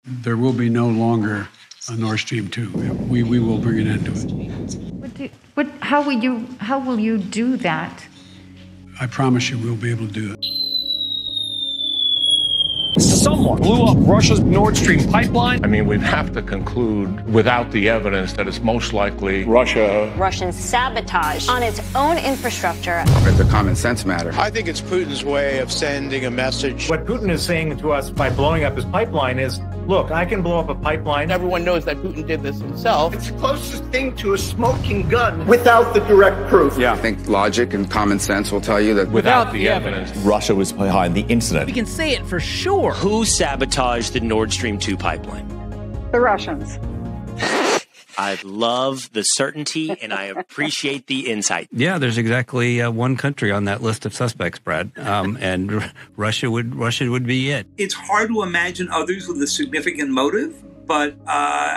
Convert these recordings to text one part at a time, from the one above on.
There will be no longer a Nord Stream 2. We will bring an end to it. How will you do that? I promise you we'll be able to do it. Someone blew up Russia's Nord Stream pipeline. I mean, we'd have to conclude without the evidence that it's most likely Russian sabotage on its own infrastructure. It's a common sense matter. I think it's Putin's way of sending a message. What Putin is saying to us by blowing up his pipeline is, look, I can blow up a pipeline. Everyone knows that Putin did this himself. It's the closest thing to a smoking gun without the direct proof. Yeah, I think logic and common sense will tell you that without the evidence, Russia was behind the incident. We can say it for sure. Who sabotaged the Nord Stream 2 pipeline? The Russians. I love the certainty and I appreciate the insight. Yeah, there's exactly one country on that list of suspects, Brad, and Russia would be it. It's hard to imagine others with a significant motive, but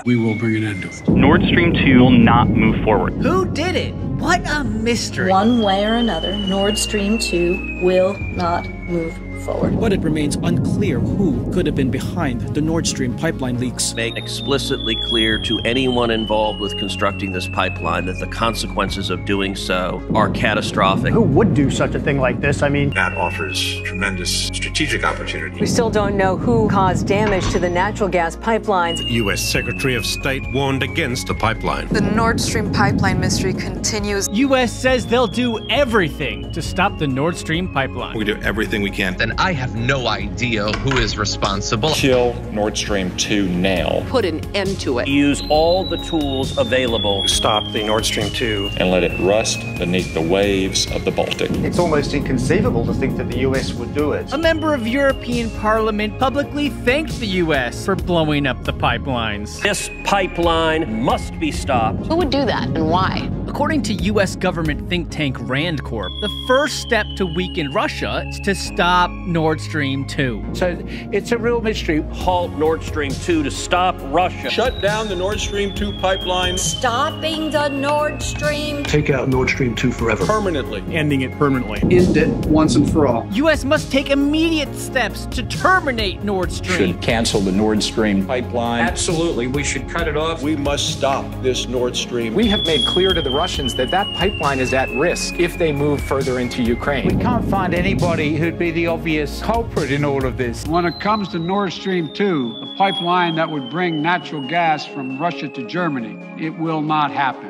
we will bring an end to it. Nord Stream 2 will not move forward. Who did it? What a mystery. One way or another, Nord Stream 2 will not move forward. But it remains unclear who could have been behind the Nord Stream pipeline leaks. Make explicitly clear to anyone involved with constructing this pipeline that the consequences of doing so are catastrophic. Who would do such a thing like this? I mean, that offers tremendous strategic opportunity. We still don't know who caused damage to the natural gas pipelines. The U.S. Secretary of State warned against the pipeline. The Nord Stream pipeline mystery continues. U.S. says they'll do everything to stop the Nord Stream pipeline. We do everything we can. Then I have no idea who is responsible. Kill Nord Stream 2 now. Put an end to it. Use all the tools available to stop the Nord Stream 2 and let it rust beneath the waves of the Baltic. It's almost inconceivable to think that the U.S. would do it. A member of European Parliament publicly thanked the U.S. for blowing up the pipelines. This pipeline must be stopped. Who would do that and why? According to U.S. government think tank Rand Corp, the first step to weaken Russia is to stop Nord Stream 2. So it's a real mystery. Halt Nord Stream 2 to stop Russia. Shut down the Nord Stream 2 pipeline. Stopping the Nord Stream. Take out Nord Stream 2 forever. Permanently. Ending it permanently. End it once and for all. U.S. must take immediate steps to terminate Nord Stream. Should cancel the Nord Stream pipeline. Absolutely, we should cut it off. We must stop this Nord Stream. We have made clear to the Russians that that pipeline is at risk if they move further into Ukraine. We can't find anybody who'd be the obvious culprit in all of this. When it comes to Nord Stream 2, the pipeline that would bring natural gas from Russia to Germany, it will not happen.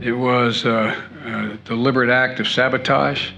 It was a deliberate act of sabotage,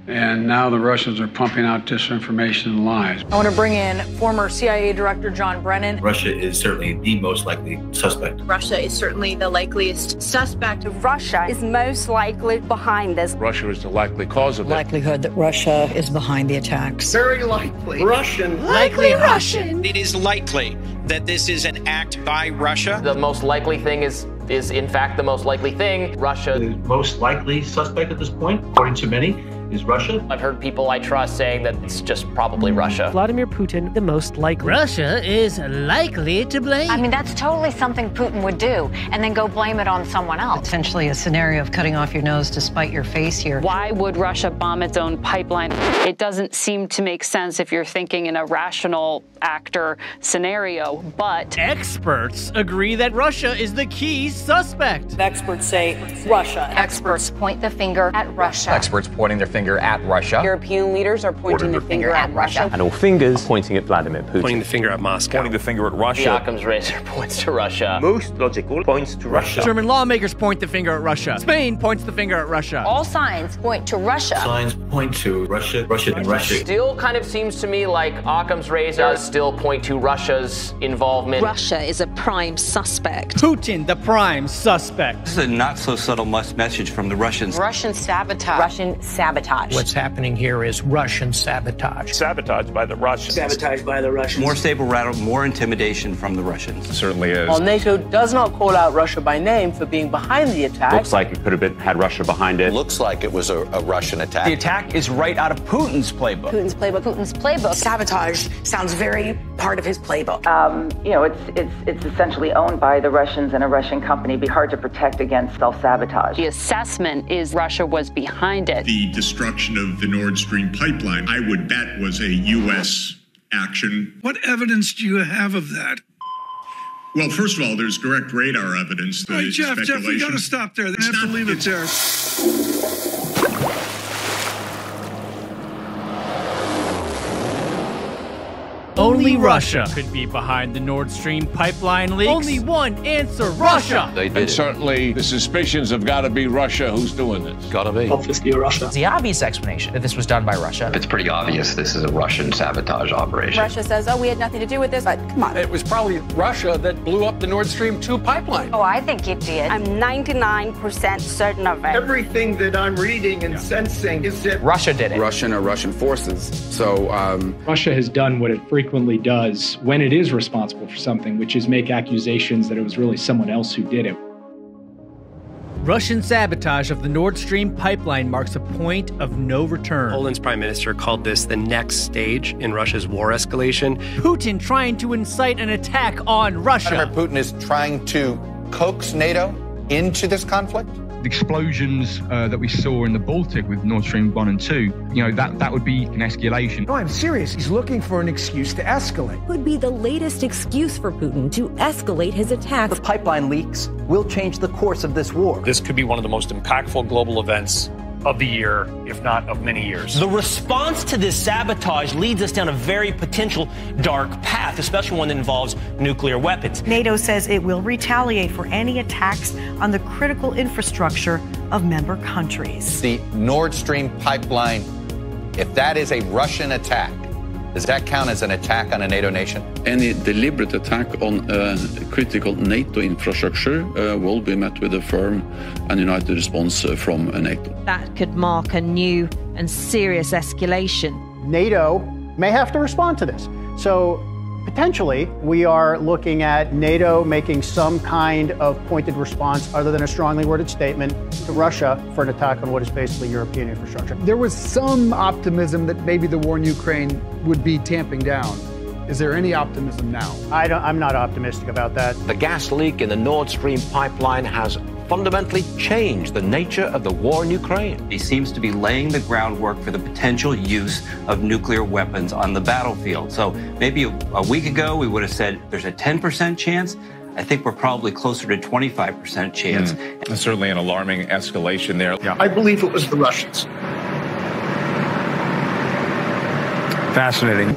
and now the Russians are pumping out disinformation and lies. I want to bring in former CIA Director John Brennan. Russia is certainly the most likely suspect. Russia is certainly the likeliest suspect. Russia is most likely behind this. Russia is the likely cause of it. Likelihood that Russia is behind the attacks. Very likely. Russian. Likely Russian. It is likely that this is an act by Russia. The most likely thing is in fact the most likely thing. Russia. The most likely suspect at this point, according to many, is Russia. I've heard people I trust saying that it's just probably Russia. Vladimir Putin, the most likely. Russia is likely to blame. I mean, that's totally something Putin would do, and then go blame it on someone else. Essentially a scenario of cutting off your nose to spite your face here. Why would Russia bomb its own pipeline? It doesn't seem to make sense if you're thinking in a rational actor scenario, but experts agree that Russia is the key suspect. Experts say Russia. Experts point the finger at Russia. experts pointing their finger at Russia. European leaders are pointing the finger at Russia. And all fingers pointing at Vladimir Putin. Pointing the finger at Moscow. Pointing the finger at Russia. The Occam's razor points to Russia. Most logical points to Russia. German lawmakers point the finger at Russia. Spain points the finger at Russia. All signs point to Russia. Signs point to Russia, and Russia. Still kind of seems to me like Occam's razor does still point to Russia's involvement. Russia is a prime suspect. Putin, the prime suspect. This is a not so subtle message from the Russians. Russian sabotage. Russian sabotage. What's happening here is Russian sabotage. Sabotage by the Russians. Sabotage by the Russians. More stable rattle, more intimidation from the Russians. Certainly is. While NATO does not call out Russia by name for being behind the attack. Looks like it could have had Russia behind it. Looks like it was a Russian attack. The attack is right out of Putin's playbook. Putin's playbook. Putin's playbook. Sabotage sounds very part of his playbook. It's essentially owned by the Russians and a Russian company. It'd be hard to protect against self-sabotage. the assessment is Russia was behind it. The destruction of the Nord Stream pipeline, I would bet, was a U.S. action. What evidence do you have of that? Well, first of all, there's direct radar evidence. Hey, Jeff, we got to stop there. They have to leave it there. Only Russia could be behind the Nord Stream pipeline leaks. Only one answer, Russia! And certainly the suspicions have got to be Russia who's doing this. Gotta be. Obviously Russia. The obvious explanation that this was done by Russia. It's pretty obvious this is a Russian sabotage operation. Russia says, oh, we had nothing to do with this, but come on. It was probably Russia that blew up the Nord Stream 2 pipeline. Oh, I think it did. I'm 99% certain of it. Everything that I'm reading and sensing is that Russia did it. Russian or Russian forces. So, Russia has done what it frequently does when it is responsible for something, which is make accusations that it was really someone else who did it. Russian sabotage of the Nord Stream pipeline marks a point of no return. Poland's prime minister called this the next stage in Russia's war escalation. Putin trying to incite an attack on Russia. Vladimir Putin is trying to coax NATO into this conflict. The explosions that we saw in the Baltic with Nord Stream 1 and 2, that would be an escalation. No, I'm serious. He's looking for an excuse to escalate. Could be the latest excuse for Putin to escalate his attack. The pipeline leaks will change the course of this war. This could be one of the most impactful global events of the year, if not of many years. The response to this sabotage leads us down a very potential dark path, especially one that involves nuclear weapons. NATO says it will retaliate for any attacks on the critical infrastructure of member countries. The Nord Stream pipeline, if that is a Russian attack, does that count as an attack on a NATO nation? Any deliberate attack on critical NATO infrastructure will be met with a firm and united response from NATO. That could mark a new and serious escalation. NATO may have to respond to this. So potentially, we are looking at NATO making some kind of pointed response other than a strongly worded statement to Russia for an attack on what is basically European infrastructure. There was some optimism that maybe the war in Ukraine would be tamping down. Is there any optimism now? I'm not optimistic about that. The gas leak in the Nord Stream pipeline has fundamentally changed the nature of the war in Ukraine. He seems to be laying the groundwork for the potential use of nuclear weapons on the battlefield. So maybe a week ago we would have said there's a 10% chance. I think we're probably closer to 25% chance. That's certainly an alarming escalation there. Yeah. I believe it was the Russians. Fascinating.